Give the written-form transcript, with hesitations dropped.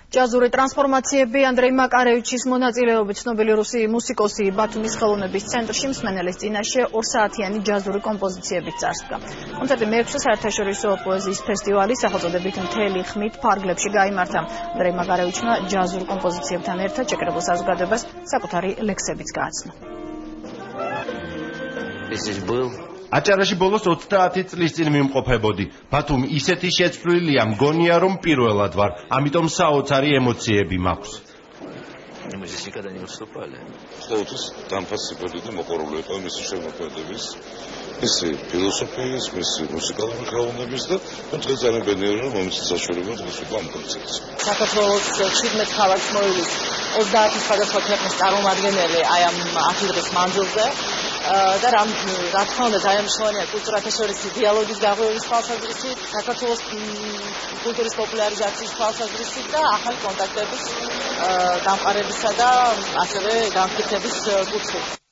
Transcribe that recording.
ჯაზური ტრანსფორმაციები ანდრეი მაკარევიჩის მონაწილეობით ცნობილი რუსი მუსიკოსი ბათუმის ხელოვნების ცენტრში მსმენელის წინაშე 2 საათიანი ჯაზური კომპოზიციებით წარსდგა. კონცერტი მე-6 საერთაშორისო პოეზიის ფესტივალის სახელწოდებით მთელი ხმით ფარგლებში გაიმართა. ანდრეი მაკარევიჩმა ჯაზურ კომპოზიციებთან ერთად შეკრებილ საზოგადოებას საკუთარი ლექსებიც გააცნო. აჭარაში ბოლოს 30 წლის წინ მიმყოფებოდი. ბათუმი ისეთი შეცვლილია, მგონია რომ პირველად ვარ, ამიტომ საოცარი ემოციები მაქვს. ყოველთვის დამფასებელი და მოყვარული იყო მისი შემოქმედების, მისი ფილოსოფიის, მისი მუსიკალური ხელოვნების და დღეს ძალიან ბედნიერია რომ მომიცით საშუალება დღეს უკვე ამ კონცერტს. საქართველოს 17 ქალაქს მოივლის 30 სხვადასხვა ქვეყნის წარმომადგენელი აი ამ 10 დღის მანძილზე. და რა თქმა უნდა ძალიან მნიშვნელოვანია კულტურათა შორის დიალოგის გაღვივის თვალსაზრისით, საქართველოს კულტურის პოპულარიზაციის თვალსაზრისით და ახალი კონტაქტების დამყარებისა და ასევე განმტკიცების კუთხით.